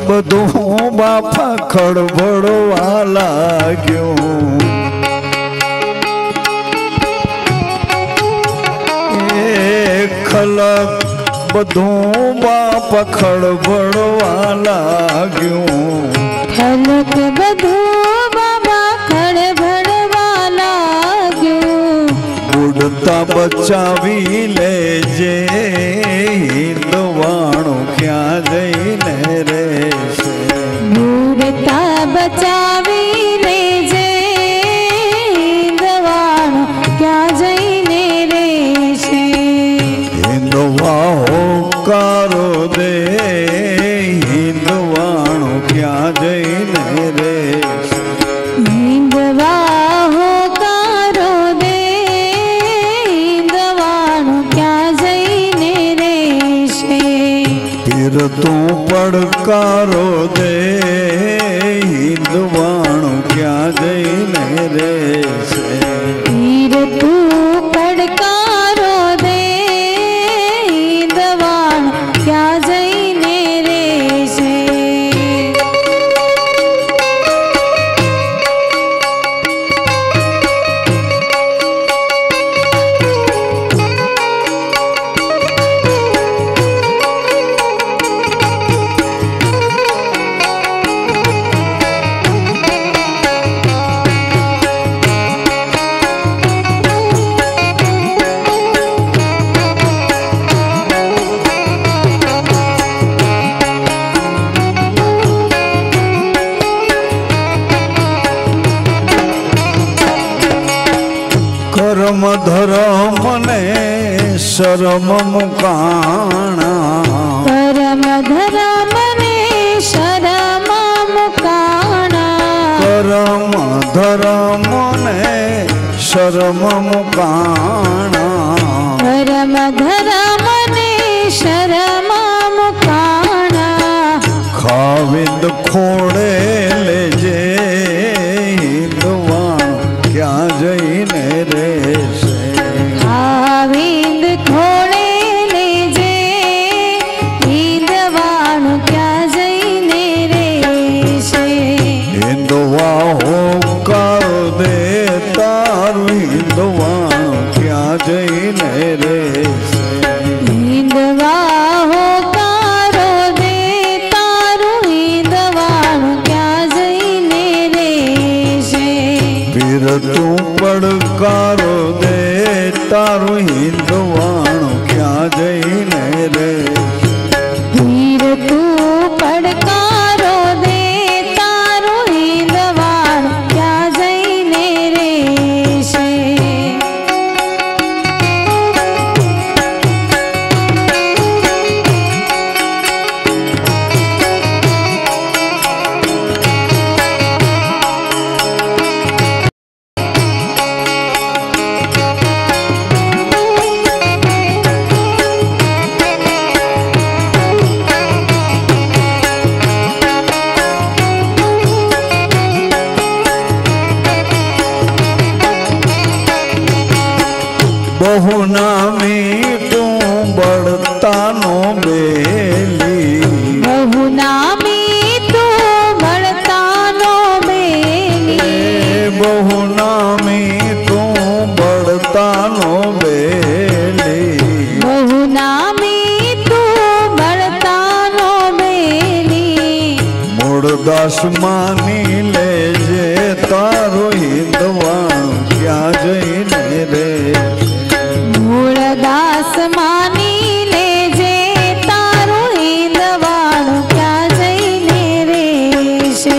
S1: બધું બાપા ખળબળવા લાગ્યું. ખલક બધું બાપા ખળબળવા લાગ્યું.
S2: ખલક બધું બાબા ખળબળવા લાગ્યું.
S1: ઉડતા બચાવી લેજે હિંદવાણું ક્યાં જઈને રહેશે.
S2: ઉડતા બચાવી લેજે હિંદવાણું ક્યાં જઈને રહેશે.
S1: હિંદવા હોકારો દે હિંદવાણું ક્યાં જઈને રહેશે.
S2: હિંદવા હોકારો દે હિંદવાણું ક્યાં જઈને રહેશે.
S1: તું પડકારો દે હિંદવાણું ક્યાં જઈને રહેશે.
S2: તીર તું પડકારો દે હિંદવાણું ક્યાં જઈને રહેશે.
S1: પરમ ધર્મ ને શરમ મુકાણા
S2: પરમ ધર્મ ને શરમ મુકાણા
S1: પરમ ધર્મ ને શરમ મુકાણા
S2: પરમ ધર્મ ને શરમ મુકાણા
S1: ખાવિંદ ખોડે લેજે હિંદવાણ ક્યાં જઈને રહેશે
S2: આવિંદ ખોળે લેજે હિંદવાણું ક્યાં જઈને રહેશે
S1: હિંદવા હોકાર દે તારું હિંદવાણ ક્યાં જઈને રહેશે
S2: હિંદવા હોકારો દે તારું હિંદવાણું ક્યાં જઈને રહેશે
S1: પીર તું પડકારો દે તારું હિંદવાણ ક્યાં જઈને રહેશે
S2: વીર તું પડકારો દે તારું હિંદવાણું ક્યાં જઈને રહેશે
S1: બહુ નામી તું બળતાનો બેલી
S2: બહુ નામી તું બળતાનો બેલી
S1: બહુ નામી તું બળતાનો બેલી
S2: બહુ નામી તું બળતાનો બેલી
S1: મૂળદાસ માની લેજે તારો હિંદવાણ ક્યાં જઈને રે
S2: મૂળદાસ માની લેજે તારું હિંદવાણું ક્યાં જઈને રહેશે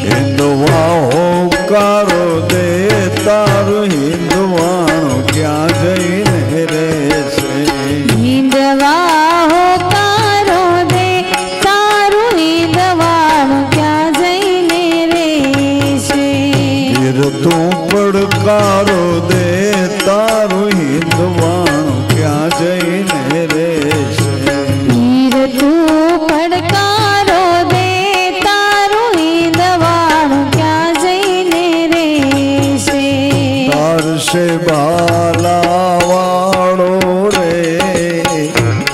S1: હિંદવા હોકારો દે તારું હિંદવાણ ક્યાં જઈને રહેશે
S2: હિંદવા હોકારો દે તારું હિંદવાણું ક્યાં જઈને રહેશે
S1: પીર તું પડકારો દે તારું હિંદવાણ ક્યાં જઈને રહેશે
S2: વીર તું પડકારો દે તારું હિંદવાણું ક્યાં જઈને રહેશે
S1: તારશે બાલા વાળો રે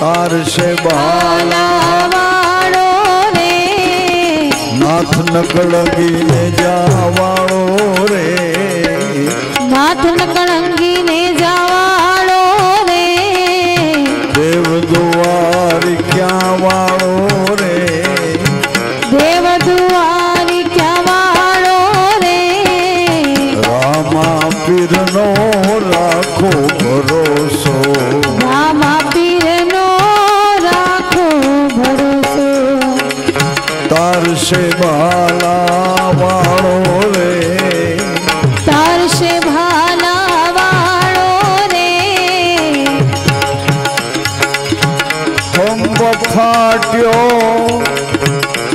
S1: તારશે બાલા
S2: વાળો રે
S1: નાથ નકળગીને જાવાળો રે
S2: નાથ નકળંગીને જવાળો રે
S1: દેવ દુઆરી ક્યાં વાળો રે
S2: દેવ દુઆરી ક્યાં વાળો રે
S1: રામા પીરનો રાખો ભરોસો
S2: રામા પીરનો રાખો ભરોસો
S1: તારશે બાલા વાળો રે
S2: તારશે ભાલા વાળો રે
S1: ખંભ ફાટ્યો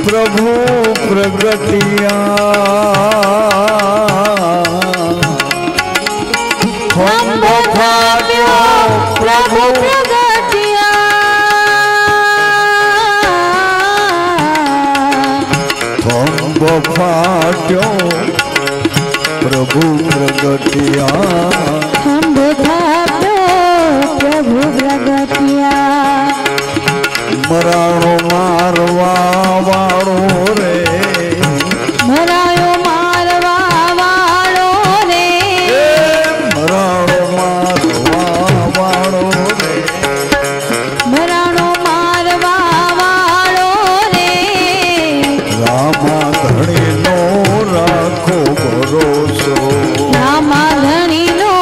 S1: પ્રભુ પ્રગટિયા ખંભ ફાટ્યો પ્રભુ ખંભ ફાટ્યો પ્રભુ પ્રગટિયા
S2: ખંભ થાપ્યો પ્રભુ પ્રગટિયા
S1: મરાણો મારવા વાળો રે
S2: મરાયો મારવા વાળો રે
S1: મરાણો મારવા વાળો રે
S2: મરાણો મારવા વાળો રે
S1: રામા ધણીનો રાખો ભરોસો
S2: રામા ધણીનો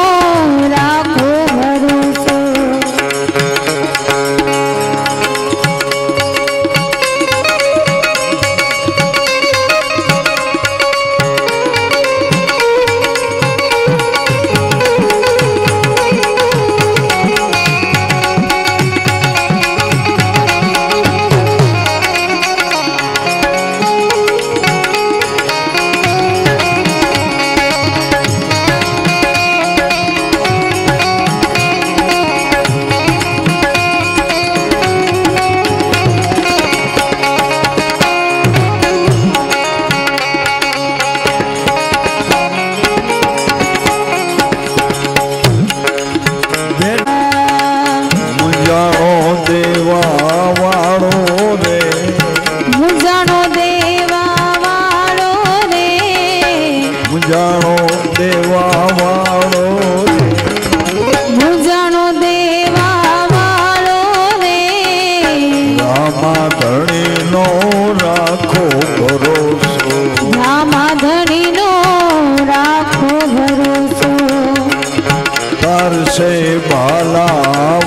S1: तार से भाला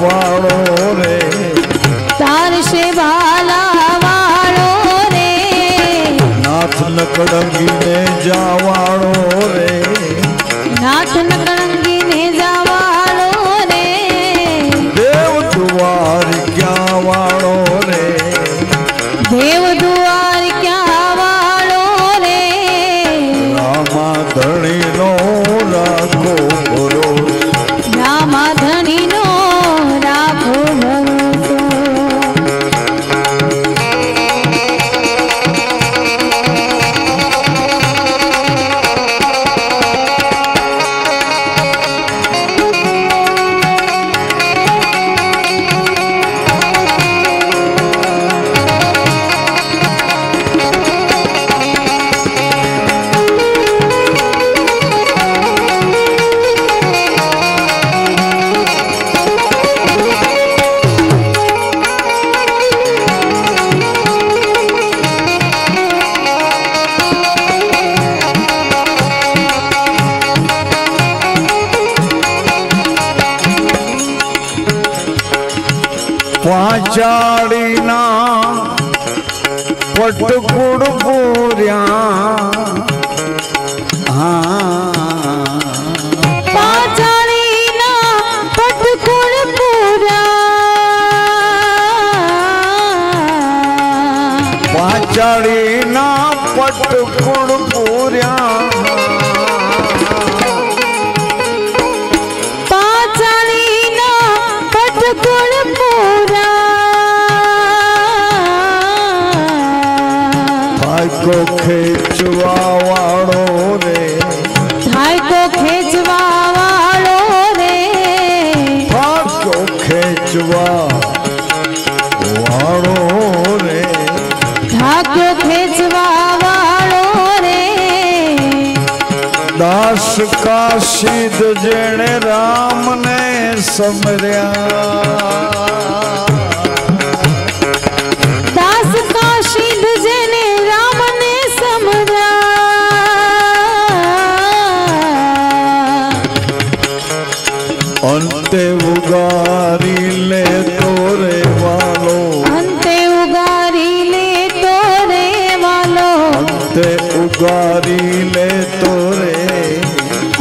S1: वालो रे
S2: तार से भाला वालो रे
S1: नाथ नकड़ंगी ने जावाड़ो रे
S2: नाथ नकड़ंगी ने जावाड़ो रे
S1: देव द्वार क्या वाड़ो रे
S2: देव द्वार क्या वाड़ो रे
S1: रामा धणी नो राखो भरोसो
S2: रामा धनी नो राखो भरोसो
S1: पाचाड़ी ना पटकुड़ पूर्या
S2: पाचाड़ी ना पटकुड़ पूर्या
S1: पाचाड़ी ना पटकुड़ पूर्या
S2: पाचाड़ी ना पटकुड़ पूरा
S1: थाई को खेचवा वाड़ो रे
S2: थाई को खेचवा वालो रे
S1: थाई को खेचवा वाड़ो रे
S2: थाई को खेचवा वालो रे
S1: दास का सिद्ध जेने राम ने समर्या
S2: दास का सिद्ध जेने राम ने समर्या
S1: अंते उगारी ले तोरे वालो
S2: अंते उगारी ले तोरे वालो
S1: अंते उगारी ले तोरे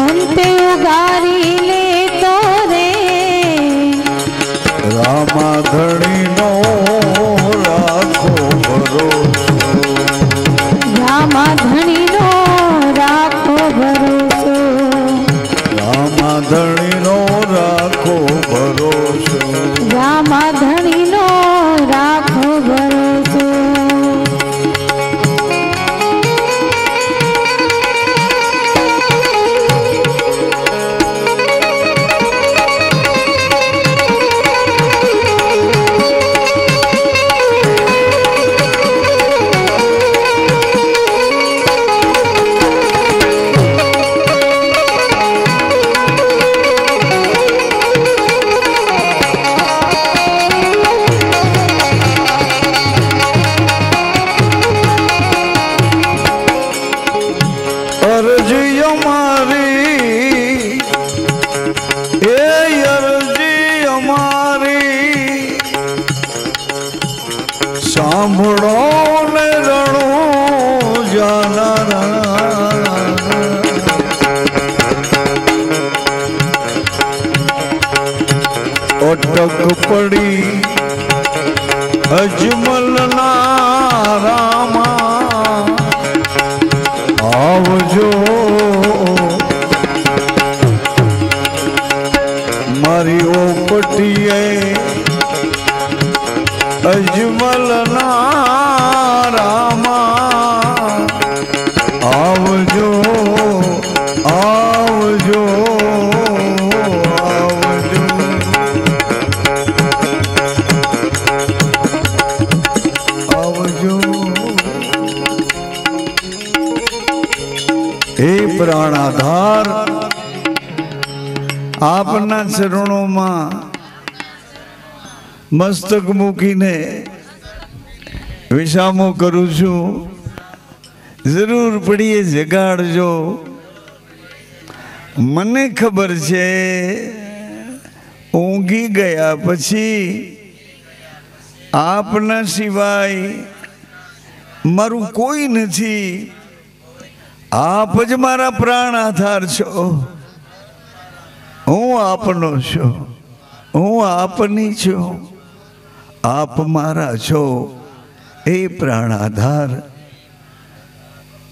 S2: अंते उगारी ले तोरे
S1: रामा धणी नो राखो भरोसो
S2: रामा धनी नो राखो भरोसो
S1: रामा धणी नो राखो भरोसो
S2: रामा धनी नो राखो भरोसो
S1: अर्जी हमारी ए अर्जी हमारी सांभळो ने रणो जाना अटक पड़ी अजमल ना रामा आवजो मारी ओपटिए अजमल ना रामा आवजो आवजो आवजो आवजो हे प्राणाधार आपना चरणों में मस्तक मूकीने विसामो करूं छू जरूर पड़िए जगाड़जो मने खबर छे ઊંઘી ગયા પછી આપના સિવાય મારું કોઈ નથી, આપ જ મારા પ્રાણ આધાર છો, હું આપનો છું, હું આપની છું, આપ મારા છો, એ પ્રાણ આધાર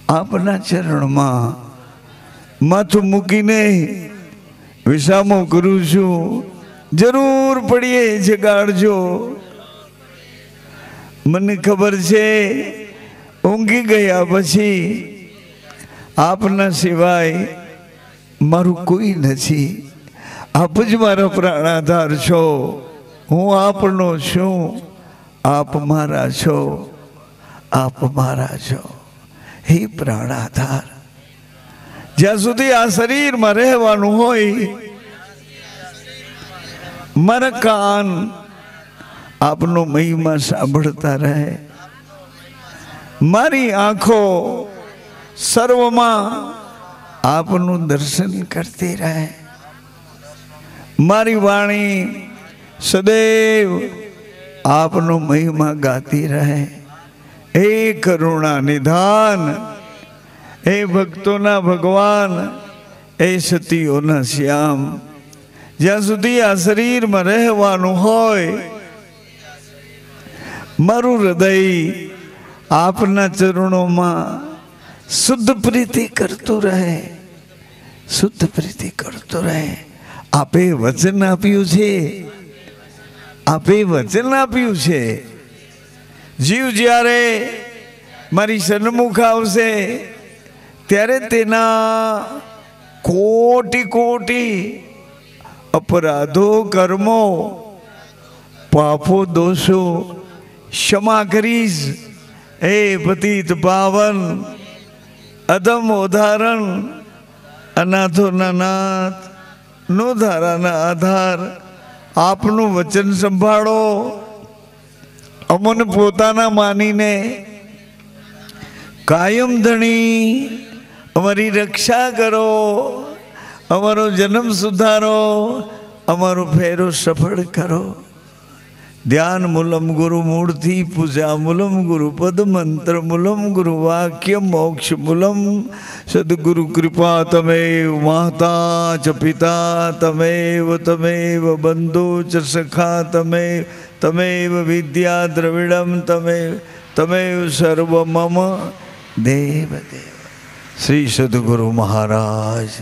S1: આપના ચરણમાં માથું મૂકીને વિસામો કરું છું, જરૂર પડીએ જગાડજો. મને ખબર છે ઊંઘી ગયા પછી આપના સિવાય મારું કોઈ નથી, આપ જ મારા પ્રાણ આધાર છો, હું આપનો છું, આપ મારા છો, આપ મારા છો, હે પ્રાણ આધાર. જ્યાં સુધી આ શરીરમાં રહેવાનું હોય મારા કાન આપનો મહિમા સાંભળતા રહે, મારી આંખો સર્વમાં આપનું દર્શન કરતી રહે, મારી વાણી સદૈવ આપનો મહિમા ગાતી રહે. હે કરુણા નિધાન, હે ભક્તોના ભગવાન, હે સતીઓના શ્યામ, જ્યાં સુધી આ શરીરમાં રહેવાનું હોય મારું હૃદય આપના ચરણોમાં શુદ્ધ પ્રીતિ કરતું રહે, શુદ્ધ પ્રીતિ કરતું રહે. આપે વચન આપ્યું છે, આપે વચન આપ્યું છે, જીવ જ્યારે મારી સન્મુખ આવશે ત્યારે તેના કોટી કોટી અપરાધો કર્મો પાપો દોષો ક્ષમા કરીશ. હે પતિત પાવન, અધમ ઉદાહરણ, અનાથોના નાથ, નો ધારાના આધાર, આપનું વચન સંભાળો, અમને પોતાના માનીને કાયમ ધણી અમારી રક્ષા કરો, અમારો જન્મ સુધારો, અમારો ફેરો સફળ કરો. ધ્યાન મૂલમ ગુરુ મૂર્તિ, પૂજા મૂલમ ગુરુ પદ, મંત્ર મૂલમ ગુરુ વાક્ય, મોક્ષ મૂલમ સદગુરુ કૃપા. તમેવ માતા ચ પિતા તમેવ, તમેવ બંધુ ચ સખા તમેવ, તમેવ વિદ્યા દ્રવિડમ તમેવ, તમેવ સર્વ મમ દેવ દેવ. શ્રી સદગુરુ મહારાજ.